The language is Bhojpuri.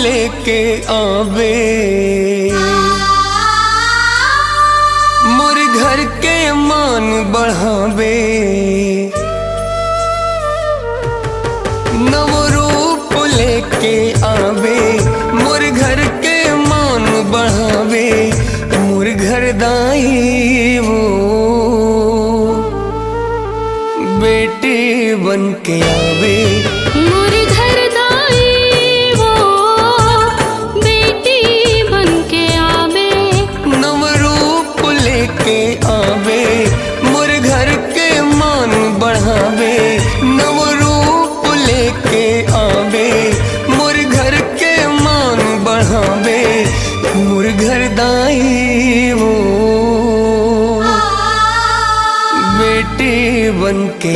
लेके आवे, मोर घर के मान बढ़ावे। नव रूप लेके आवे, मोर घर के मान बढ़ावे। मोर घर दाई वो बेटी बन के आवे, मोर घर दाई वो बेटी बन के आवे। नव रूप लेके आवे, मोर घर के मान बढ़ावे। नव रूप लेके आवे, मोर घर के मान बढ़ावे। मोर घर दाई वो बेटी बन के